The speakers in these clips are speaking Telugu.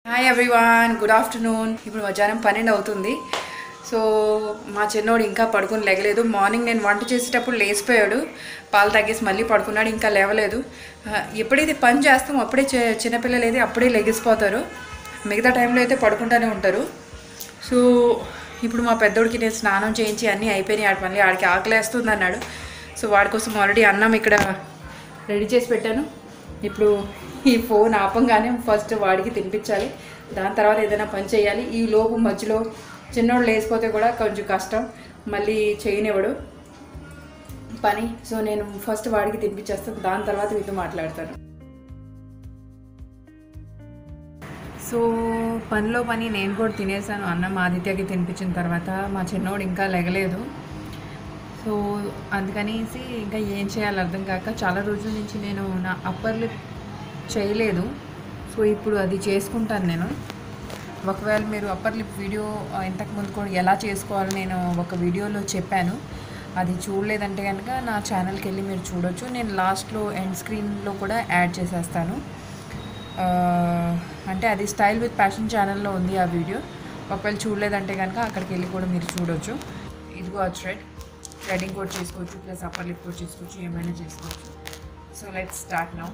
Hi everyone, good afternoon. ఇప్పుడు మధ్యాహ్నం 12 అవుతుంది. సో మా చిన్నోడు ఇంకా పడుకుని లేగలేదు. మార్నింగ్ నేను వంట చేసేటప్పుడు లేచిపోయాడు, పాలు తాగేసి మళ్ళీ పడుకున్నాడు, ఇంకా లేవలేదు. ఎప్పుడైతే పని చేస్తామో అప్పుడే చిన్నపిల్లలు అయితే అప్పుడే లెగిసిపోతారు, మిగతా టైంలో అయితే పడుకుంటూనే ఉంటారు. సో ఇప్పుడు మా పెద్దోడికి నేను స్నానం చేయించి అన్నీ అయిపోయినాయి, ఆడి మళ్ళీ ఆడికి ఆకలేస్తుంది అన్నాడు. సో వాడి కోసం ఆల్రెడీ అన్నం ఇక్కడ రెడీ చేసి పెట్టాను. ఇప్పుడు ఈ ఫోన్ ఆపంగానే ఫస్ట్ వాడికి తినిపించాలి, దాని తర్వాత ఏదైనా పని చేయాలి. ఈ లోపు మధ్యలో చిన్నోడు లేచిపోతే కూడా కొంచెం కష్టం, మళ్ళీ చేయనివ్వడు పని. సో నేను ఫస్ట్ వాడికి తినిపించేస్తాను, దాని తర్వాత మీతో మాట్లాడతాను. సో పనిలో పని నేను కూడా తినేసాను. అన్నం ఆదిత్యకి తినిపించిన తర్వాత మా చిన్నోడు ఇంకా లెగలేదు. సో అందుకనేసి ఇంకా ఏం చేయాలో అర్థం కాక చాలా రోజుల నుంచి నేను నా అప్పర్ లిప్ చేయలేదు. సో ఇప్పుడు అది చేసుకుంటాను నేను. ఒకవేళ మీరు అప్పర్ లిప్ వీడియో ఇంతకుముందు కూడా ఎలా చేసుకోవాలో నేను ఒక వీడియోలో చెప్పాను, అది చూడలేదంటే కనుక నా ఛానల్కి వెళ్ళి మీరు చూడొచ్చు. నేను లాస్ట్లో ఎండ్ స్క్రీన్లో కూడా యాడ్ చేసేస్తాను. అంటే అది స్టైల్ విత్ ప్యాషన్ ఛానల్లో ఉంది ఆ వీడియో. ఒకవేళ చూడలేదంటే కనుక అక్కడికి వెళ్ళి కూడా మీరు చూడొచ్చు. ఇదిగో ఆ థ్రెడింగ్ కూడా చేసుకోవచ్చు, ప్లస్ అప్పర్ లిప్ కూడా చేసుకోవచ్చు, ఏమైనా చేసుకోవచ్చు. So let's start now.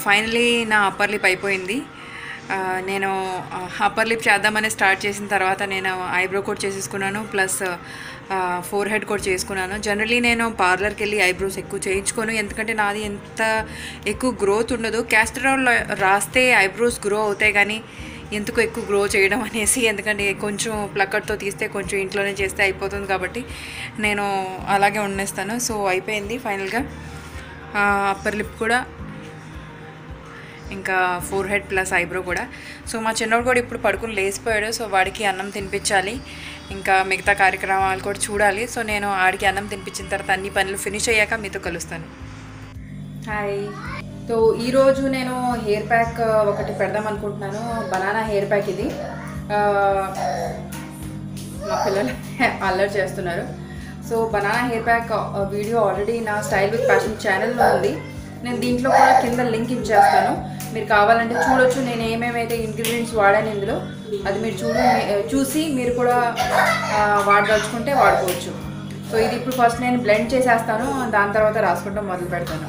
Finally నా అప్పర్ లిప్ అయిపోయింది. నేను అప్పర్ లిప్ చేద్దామని స్టార్ట్ చేసిన తర్వాత నేను ఐబ్రో కూడా చేసేసుకున్నాను, ప్లస్ ఫోర్ హెడ్ కూడా చేసుకున్నాను. జనరలీ నేను పార్లర్కి వెళ్ళి ఐబ్రోస్ ఎక్కువ చేయించుకోను, ఎందుకంటే నాది ఎంత ఎక్కువ గ్రోత్ ఉండదు. క్యాస్టర్ ఆయిల్ రాస్తే ఐబ్రోస్ గ్రో అవుతాయి, కానీ ఎందుకు ఎక్కువ గ్రో చేయడం అనేసి, ఎందుకంటే కొంచెం ప్లక్కర్తో తీస్తే కొంచెం ఇంట్లోనే చేస్తే అయిపోతుంది కాబట్టి నేను అలాగే ఉండేస్తాను. సో అయిపోయింది ఫైనల్గా అప్పర్ లిప్ కూడా, ఇంకా ఫోర్ హెడ్ ప్లస్ ఐబ్రో కూడా. సో మా చిన్నోడు కూడా ఇప్పుడు పడుకుని లేచిపోయాడు. సో వాడికి అన్నం తినిపించాలి, ఇంకా మిగతా కార్యక్రమాలు కూడా చూడాలి. సో నేను ఆడికి అన్నం తినిపించిన తర్వాత అన్ని పనులు ఫినిష్ అయ్యాక మీతో కలుస్తాను. హాయ్. సో ఈరోజు నేను హెయిర్ ప్యాక్ ఒకటి పెడదాం అనుకుంటున్నాను, బనానా హెయిర్ ప్యాక్. ఇది మా పిల్లలు అల్లరి చేస్తున్నారు. So banana hair pack video already నా స్టైల్ విత్ ప్యాషన్ ఛానల్లో ఉంది. నేను దీంట్లో కూడా కింద లింక్ ఇచ్చేస్తాను, మీరు కావాలంటే చూడొచ్చు. నేను ఏమేమైతే ఇంగ్రీడియంట్స్ వాడాను ఇందులో, అది మీరు చూసి మీరు కూడా వాడదలుచుకుంటే వాడుకోవచ్చు. సో ఇది ఇప్పుడు ఫస్ట్ నేను బ్లెండ్ చేసేస్తాను, దాని తర్వాత రాసుకుంటాం మొదలు పెడతాను.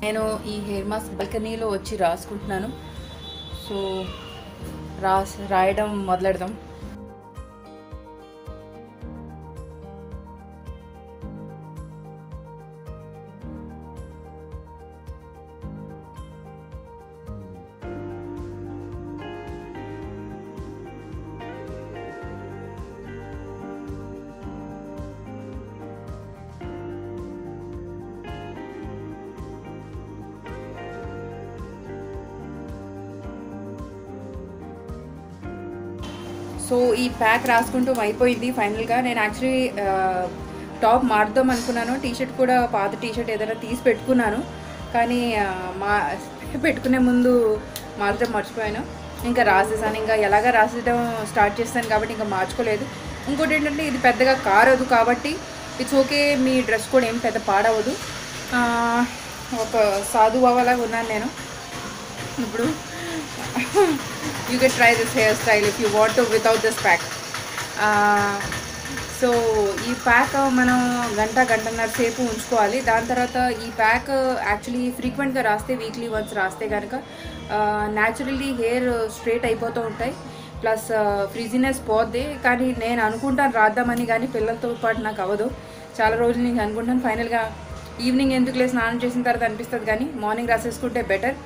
నేను ఈ హెయిర్ మాస్క్ బాల్కనీలో వచ్చి రాసుకుంటున్నాను. సో రాయడం మొదలెడదాం. సో ఈ ప్యాక్ రాసుకుంటూ అయిపోయింది ఫైనల్గా. నేను యాక్చువల్లీ టాప్ మారుద్దాం అనుకున్నాను, టీషర్ట్ కూడా పాత టీషర్ట్ ఏదైనా తీసి పెట్టుకున్నాను, కానీ పెట్టుకునే ముందు మారుద్దాం మర్చిపోయాను. ఇంకా రాసేసాను, ఇంకా ఎలాగా రాసేయడం స్టార్ట్ చేస్తాను కాబట్టి ఇంకా మార్చుకోలేదు. ఇంకోటి ఏంటంటే ఇది పెద్దగా కారదు కాబట్టి ఇట్స్ ఓకే, మీ డ్రెస్ కూడా ఏం పెద్ద పాడవదు. ఒక సాధు బాబాలాగా ఉన్నాను నేను ఇప్పుడు. You can try this hairstyle if you want to without this pack. So ఈ ప్యాక్ మనం గంటన్నర సేపు ఉంచుకోవాలి. దాని తర్వాత ఈ ప్యాక్ యాక్చువల్లీ ఫ్రీక్వెంట్గా రాస్తే, వీక్లీ వన్స్ రాస్తే కనుక న్యాచురల్లీ హెయిర్ స్ట్రైట్ అయిపోతూ ఉంటాయి, ప్లస్ ఫ్రిజీనెస్ పోద్ది. కానీ నేను అనుకుంటాను రాద్దామని, కానీ పిల్లలతో పాటు నాకు అవ్వదు. చాలా రోజులు నేను అనుకుంటాను, ఫైనల్గా ఈవినింగ్ ఎందుకులే స్నానం చేసిన తర్వాత అనిపిస్తుంది, కానీ మార్నింగ్ రాసేసుకుంటే బెటర్.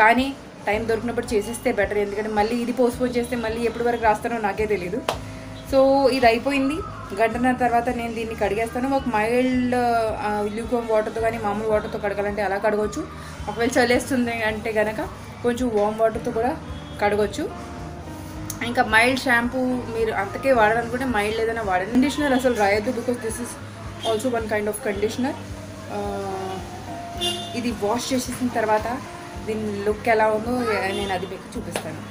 కానీ టైం దొరికినప్పుడు చేసేస్తే బెటర్, ఎందుకంటే మళ్ళీ ఇది పోస్ట్పోన్ చేస్తే మళ్ళీ ఎప్పటి వరకు రాస్తానో నాకే తెలీదు. సో ఇది అయిపోయింది. గంటన్నర తర్వాత నేను దీన్ని కడిగేస్తాను. ఒక మైల్డ్ ల్యూకోమ్ వాటర్తో కానీ మామూలు వాటర్తో కడగాలంటే అలా కడగవచ్చు. ఒకవేళ చలేస్తుంది అంటే కనుక కొంచెం వామ్ వాటర్తో కూడా కడగవచ్చు. ఇంకా మైల్డ్ షాంపూ మీరు అంతకే వాడాలనుకుంటే మైల్డ్ ఏదైనా వాడండి. కండిషనర్ అసలు రాయొద్దు, because this is also one kind of conditioner. ఇది వాష్ చేసేసిన తర్వాత దీని లుక్ ఎలా ఉందో నేను అది మీకు చూపిస్తాను.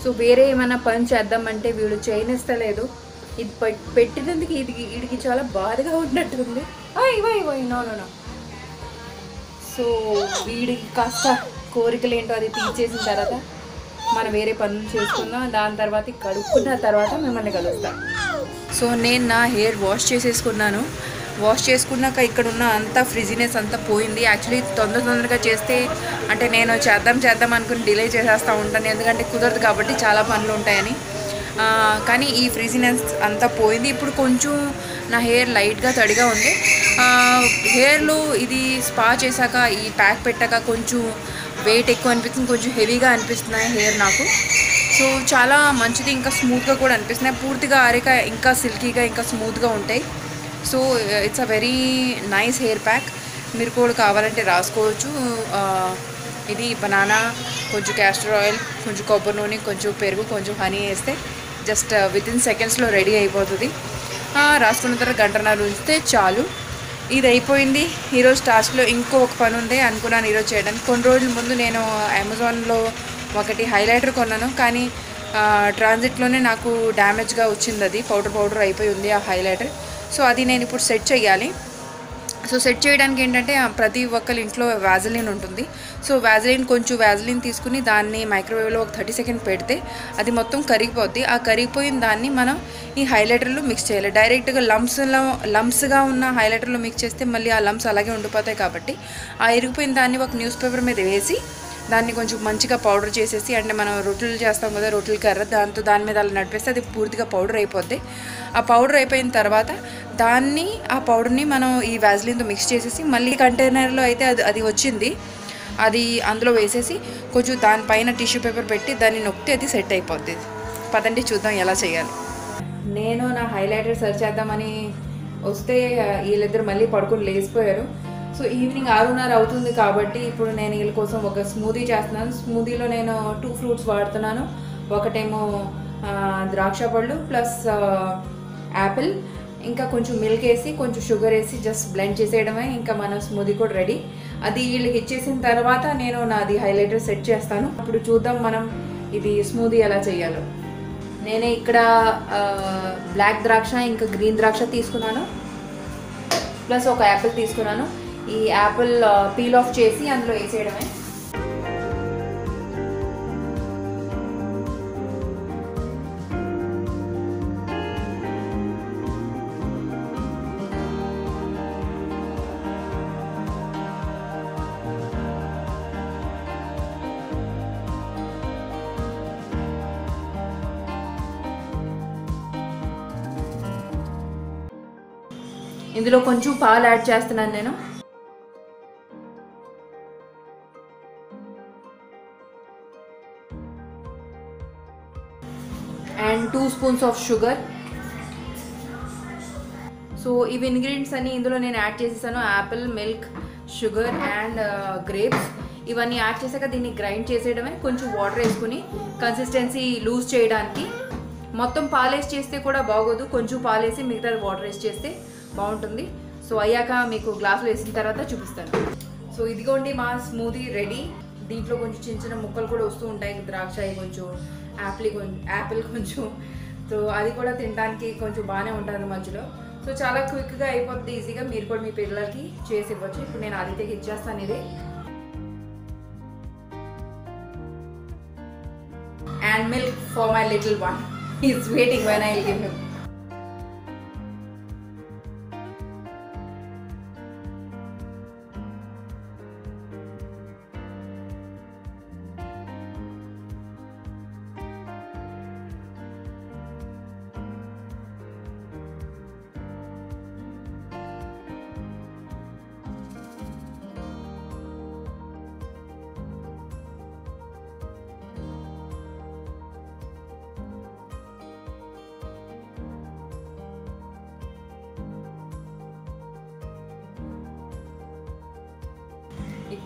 సో వేరే ఏమైనా పని చేద్దామంటే వీడు చేయనిస్తలేదు. ఇది పెట్టినందుకు వీడికి చాలా బాధగా ఉన్నట్టుంది. నో. సో వీడికి కాస్త కోరికలు ఏంటో అది తీర్చేసిన తర్వాత మనం వేరే పనులు చేసుకుందాం. దాని తర్వాత కడుక్కున్న తర్వాత మిమ్మల్ని కలుస్తాం. సో నేను నా హెయిర్ వాష్ చేసేసుకున్నాను. వాష్ చేసుకున్నాక ఇక్కడ ఉన్న అంతా ఫ్రిజినెస్ అంతా పోయింది. యాక్చువల్లీ తొందరగా చేస్తే అంటే నేను చేద్దాం అనుకుని డిలే చేసేస్తూ ఉంటాను, ఎందుకంటే కుదరదు కాబట్టి చాలా పనులు ఉంటాయని. కానీ ఈ ఫ్రిజినెస్ అంతా పోయింది. ఇప్పుడు కొంచెం నా హెయిర్ లైట్గా తడిగా ఉంది. హెయిర్లో ఇది స్పా చేశాక ఈ ప్యాక్ పెట్టాక కొంచెం వెయిట్ ఎక్కువ అనిపిస్తుంది, కొంచెం హెవీగా అనిపిస్తున్నాయి హెయిర్ నాకు. సో చాలా మంచిది, ఇంకా స్మూత్గా కూడా అనిపిస్తున్నాయి. పూర్తిగా ఆరిక ఇంకా సిల్కీగా ఇంకా స్మూత్గా ఉంటాయి. So it's a very nice hair pack. మీరు కూడా కావాలంటే రాసుకోవచ్చు. ఇది బనానా, కొంచెం క్యాస్టర్ ఆయిల్, కొంచెం కొబ్బరి నూనె, కొంచెం పెరుగు, కొంచెం హనీ వేస్తే జస్ట్ వితిన్ సెకండ్స్లో రెడీ అయిపోతుంది. రాసుకున్న తర్వాత గంటన్నర ఉంచితే చాలు. ఇది అయిపోయింది. ఈరోజు టాస్క్లో ఇంకొక పని ఉంది అనుకున్నాను ఈరోజు చేయడానికి. కొన్ని రోజుల ముందు నేను అమెజాన్లో ఒకటి హైలైటర్ కొన్నాను, కానీ ట్రాన్సిట్లోనే నాకు డ్యామేజ్గా వచ్చింది. అది పౌడర్ అయిపోయి ఉంది ఆ హైలైటర్. సో అది నేను ఇప్పుడు సెట్ చేయాలి. సో సెట్ చేయడానికి ఏంటంటే ప్రతి ఒక్కరి ఇంట్లో వ్యాజిలిన్ ఉంటుంది. సో కొంచెం వ్యాజిలిన్ తీసుకుని దాన్ని మైక్రోవేవ్లో ఒక 30 సెకండ్ పెడితే అది మొత్తం కరిగిపోద్ది. ఆ కరిగిపోయిన దాన్ని మనం ఈ హైలైటర్లో మిక్స్ చేయాలి. డైరెక్ట్గా లంప్స్గా ఉన్న హైలైటర్లో మిక్స్ చేస్తే మళ్ళీ ఆ లంప్స్ అలాగే ఉండిపోతాయి. కాబట్టి ఆ ఇరిగిపోయిన దాన్ని ఒక న్యూస్ పేపర్ మీద వేసి దాన్ని కొంచెం మంచిగా పౌడర్ చేసేసి, అంటే మనం రొట్టెలు చేస్తాం కదా, రొట్టెల కర్ర, దాని మీద అలా నడిపేస్తే అది పూర్తిగా పౌడర్ అయిపోద్ది. ఆ పౌడర్ అయిపోయిన తర్వాత ఆ పౌడర్ని మనం ఈ వ్యాజిలిన్తో మిక్స్ చేసేసి మళ్ళీ కంటైనర్లో అయితే అది వచ్చింది, అది అందులో వేసేసి కొంచెం దానిపైన టిష్యూ పేపర్ పెట్టి దాన్ని నొక్కితే అది సెట్ అయిపోద్ది. పదండి చూద్దాం ఎలా చేయాలి. నేను నా హైలైటర్ సర్చ్ చేద్దామని వస్తే వీళ్ళిద్దరు మళ్ళీ పడుకుని లేచిపోయారు. సో ఈవినింగ్ 6:30 అవుతుంది కాబట్టి ఇప్పుడు నేను వీళ్ళ కోసం ఒక స్మూదీ చేస్తున్నాను. స్మూదీలో నేను 2 ఫ్రూట్స్ వాడుతున్నాను. ఒకటేమో ద్రాక్ష పళ్ళు ప్లస్ యాపిల్, ఇంకా కొంచెం మిల్క్ వేసి కొంచెం షుగర్ వేసి జస్ట్ బ్లెండ్ చేసేయడమే. ఇంకా మన స్మూదీ కూడా రెడీ. అది వీళ్ళకి ఇచ్చేసిన తర్వాత నేను నాది హైలైటర్ సెట్ చేస్తాను. ఇప్పుడు చూద్దాం మనం ఇది స్మూదీ ఎలా చేయాలో. నేనే ఇక్కడ బ్లాక్ ద్రాక్ష ఇంకా గ్రీన్ ద్రాక్ష తీసుకున్నాను, ప్లస్ ఒక యాపిల్ తీసుకున్నాను. ఈ యాపిల్ పీల్ ఆఫ్ చేసి అందులో వేసేయడమే. ఇందులో కొంచెం పాలు యాడ్ చేస్తున్నాను నేను. And 2 spoons of sugar. So ఇవి ఇంగ్రీడియంట్స్ అన్ని ఇందులో నేను యాడ్ చేసేసాను. Apple, milk, sugar and grapes ఇవన్నీ యాడ్ చేశాక దీన్ని గ్రైండ్ చేసేయడమే. కొంచెం వాటర్ వేసుకుని కన్సిస్టెన్సీ లూజ్ చేయడానికి. మొత్తం పాలేసి చేస్తే కూడా బాగోదు, కొంచెం పాలేసి మిగతా వాటర్ వేసి చేస్తే బాగుంటుంది. సో అయ్యాక మీకు గ్లాసులో వేసిన తర్వాత చూపిస్తాను. సో ఇదిగోండి మా స్మూదీ రెడీ. దీంట్లో కొంచెం చిన్న చిన్న ముక్కలు కూడా వస్తూ ఉంటాయి, ద్రాక్ష కొంచెం, యాపిల్ కొంచెం. సో అది కూడా తినడానికి కొంచెం బాగానే ఉంటుంది మధ్యలో. సో చాలా క్విక్గా అయిపోతుంది, ఈజీగా. మీరు కూడా మీ పిల్లలకి చేసి ఇవ్వచ్చు. ఇప్పుడు నేను ఆదిత్యకి ఇచ్చేస్తాను ఇది. And milk for my little one. He's waiting when I'll give him.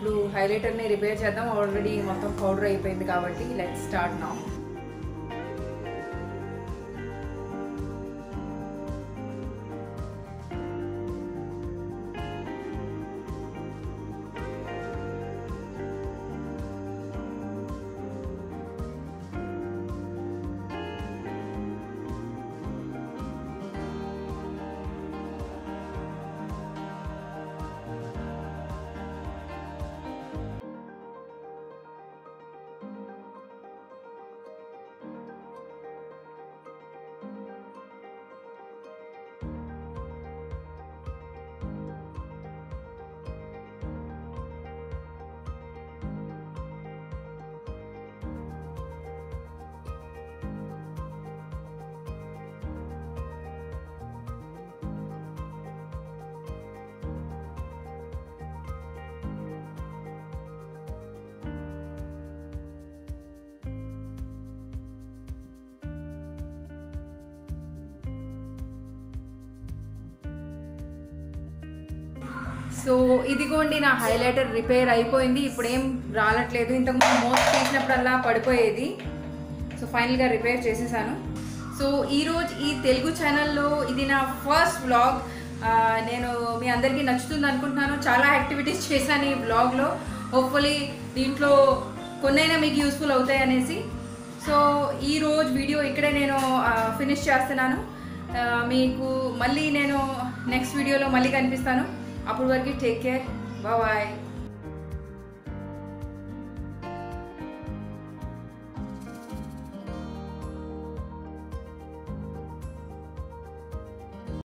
ఇప్పుడు హైలైటర్ని రిపేర్ చేద్దాం. ఆల్రెడీ మొత్తం పౌడర్ అయిపోయింది కాబట్టి లెట్స్ స్టార్ట్ నౌ. సో ఇదిగోండి నా హైలైటర్ రిపేర్ అయిపోయింది. ఇప్పుడేం రాలట్లేదు. ఇంతకుముందు మోస్ట్ చేసినప్పుడల్లా పడిపోయేది. సో ఫైనల్గా రిపేర్ చేసేసాను. సో ఈరోజు ఈ తెలుగు ఛానల్లో ఇది నా ఫస్ట్ వ్లాగ్. నేను మీ అందరికీ నచ్చుతుంది అనుకుంటున్నాను. చాలా యాక్టివిటీస్ చేశాను ఈ వ్లాగ్లో. హోప్ఫుల్లీ దీంట్లో కొన్నైనా మీకు యూస్ఫుల్ అవుతాయి అనేసి. సో ఈరోజు వీడియో ఇక్కడే నేను ఫినిష్ చేస్తున్నాను. మీకు మళ్ళీ నేను నెక్స్ట్ వీడియోలో మళ్ళీ కనిపిస్తాను. అప్పటి వరకు టేక్ కేర్, బాయ్.